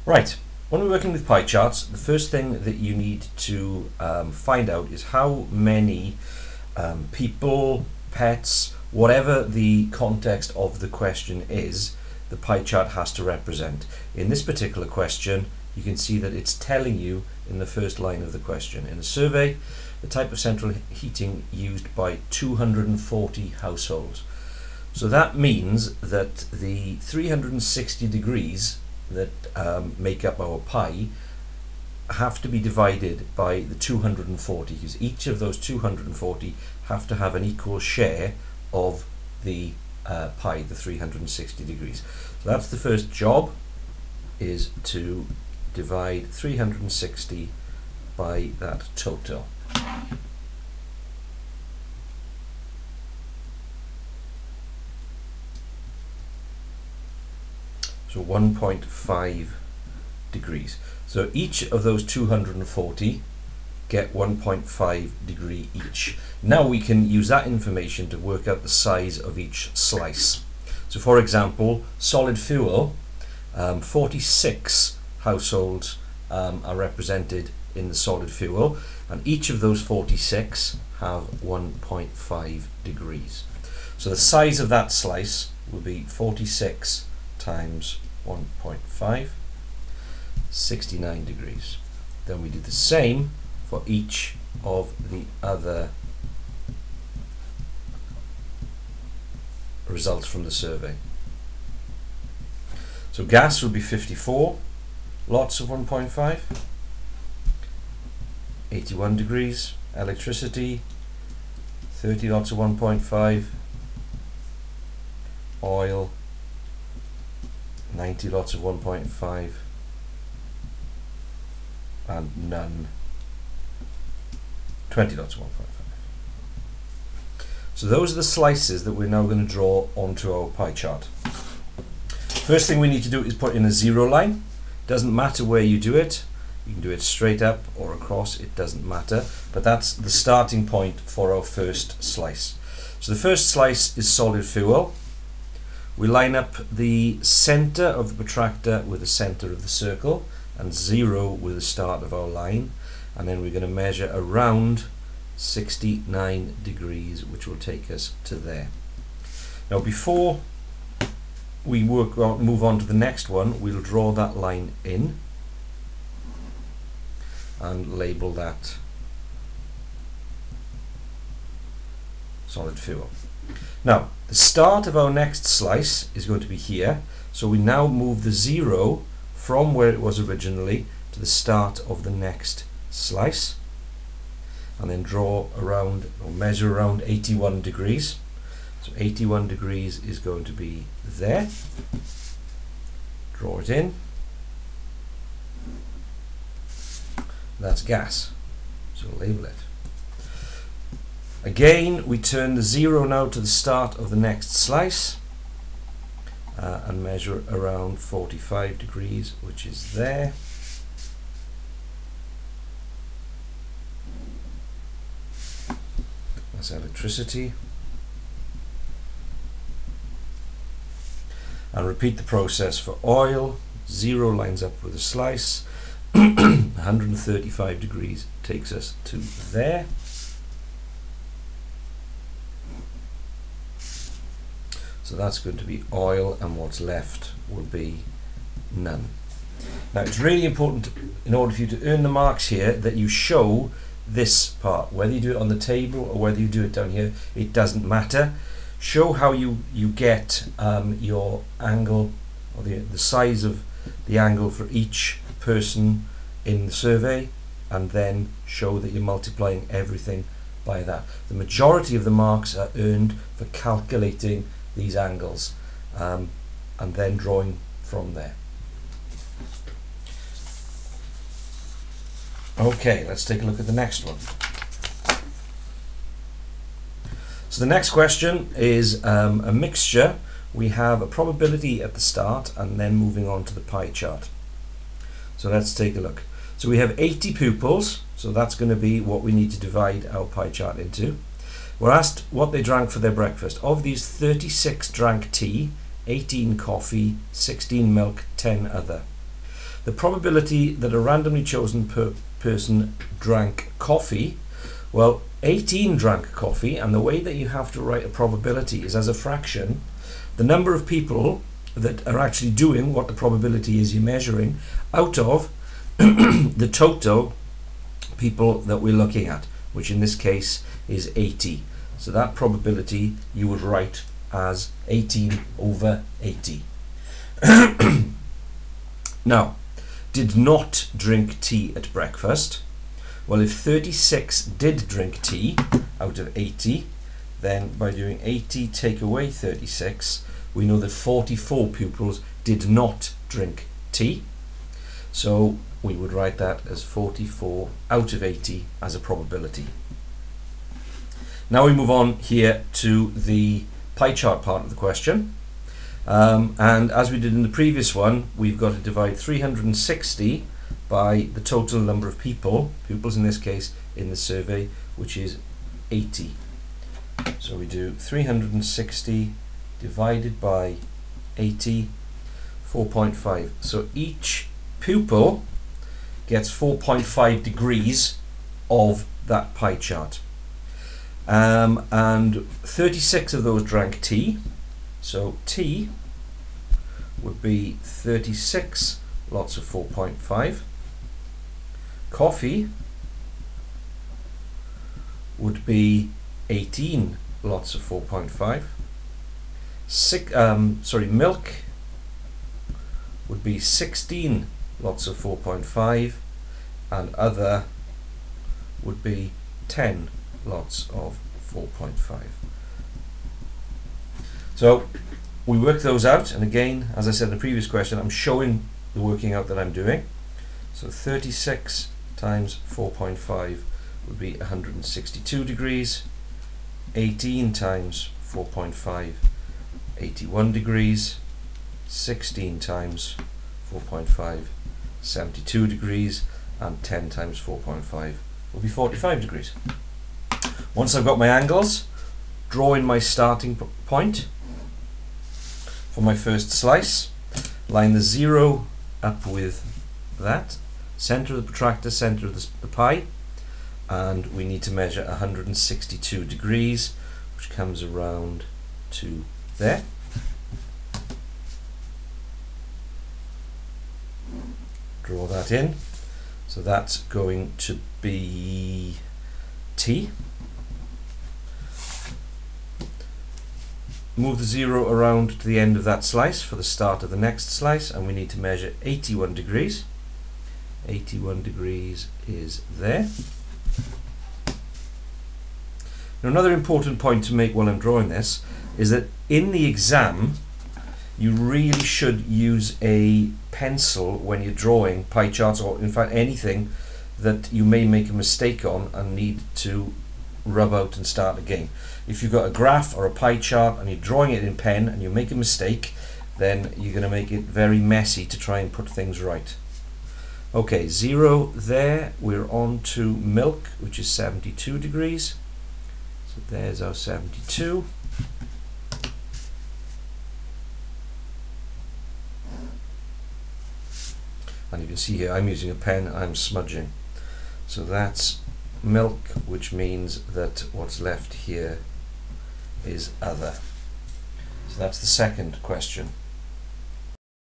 Right, when we're working with pie charts, the first thing that you need to find out is how many people, pets, whatever the context of the question is, the pie chart has to represent. In this particular question, you can see that it's telling you in the first line of the question. In a survey, the type of central heating used by 240 households. So that means that the 360 degrees that make up our pie have to be divided by the 240, because each of those 240 have to have an equal share of the pie, the 360 degrees. So that's the first job, is to divide 360 by that total. So 1.5 degrees. So each of those 240 get 1.5 degree each. Now we can use that information to work out the size of each slice. So for example, solid fuel, 46 households are represented in the solid fuel, and each of those 46 have 1.5 degrees. So the size of that slice will be 46 times 1.5, 69 degrees. Then we do the same for each of the other results from the survey. So gas will be 54 lots of 1.5, 81 degrees. Electricity, 30 lots of 1.5. Oil, 90 lots of 1.5, and none, 20 lots of 1.5. So those are the slices that we're now going to draw onto our pie chart. First thing we need to do is put in a zero line. Doesn't matter where you do it. You can do it straight up or across, it doesn't matter, but that's the starting point for our first slice. So the first slice is solid fuel. We line up the center of the protractor with the center of the circle, and 0 with the start of our line, and then we're going to measure around 69 degrees, which will take us to there. Now before we move on to the next one, we'll draw that line in and label that solid fuel. Now the start of our next slice is going to be here, so we now move the 0 from where it was originally to the start of the next slice, and then draw around, or measure around 81 degrees. So 81 degrees is going to be there. Draw it in. That's gas, so label it. Again, we turn the 0 now to the start of the next slice and measure around 45 degrees, which is there. That's electricity. And repeat the process for oil. 0 lines up with a slice. 135 degrees takes us to there. So that's going to be oil, and what's left will be none. Now it's really important, in order for you to earn the marks here, that you show this part. Whether you do it on the table or whether you do it down here, it doesn't matter. Show how you get your angle, or the size of the angle for each person in the survey, and then show that you're multiplying everything by that. The majority of the marks are earned for calculating these angles and then drawing from there. Okay, let's take a look at the next one. So the next question is a mixture. We have a probability at the start and then moving on to the pie chart. So let's take a look. So we have 80 pupils, so that's going to be what we need to divide our pie chart into. We're asked what they drank for their breakfast. Of these, 36 drank tea, 18 coffee, 16 milk, 10 other. The probability that a randomly chosen person drank coffee, well, 18 drank coffee, and the way that you have to write a probability is as a fraction. The number of people that are actually doing what the probability is you're measuring out of the total people that we're looking at, which in this case is 80. So that probability you would write as 18 over 80. Now, did not drink tea at breakfast. Well, if 36 did drink tea out of 80, then by doing 80 take away 36, we know that 44 pupils did not drink tea. So we would write that as 44 out of 80 as a probability. Now we move on here to the pie chart part of the question. And as we did in the previous one, we've got to divide 360 by the total number of pupils in this case in the survey, which is 80. So we do 360 divided by 80, 4.5. So each pupil gets 4.5 degrees of that pie chart. And 36 of those drank tea. So tea would be 36 lots of 4.5. Coffee would be 18 lots of 4.5. Milk would be 16 lots of 4.5, and other would be 10 lots of 4.5. So we work those out, and again, as I said in the previous question, I'm showing the working out that I'm doing. So 36 times 4.5 would be 162 degrees. 18 times 4.5, 81 degrees. 16 times 4.5, 72 degrees. And 10 times 4.5 will be 45 degrees. Once I've got my angles, draw in my starting point for my first slice. Line the 0 up with that. Center of the protractor, center of the pie. And we need to measure 162 degrees, which comes around to there. Draw that in. So that's going to be T. Move the 0 around to the end of that slice for the start of the next slice, and we need to measure 81 degrees. 81 degrees is there. Now, another important point to make while I'm drawing this is that in the exam you really should use a pencil when you're drawing pie charts, or in fact anything that you may make a mistake on and need to rub out and start again. If you've got a graph or a pie chart and you're drawing it in pen and you make a mistake, then you're going to make it very messy to try and put things right. Okay, 0 there. We're on to milk, which is 72 degrees. So there's our 72. And you can see here I'm using a pen, I'm smudging. So that's milk, which means that what's left here is other. So that's the second question.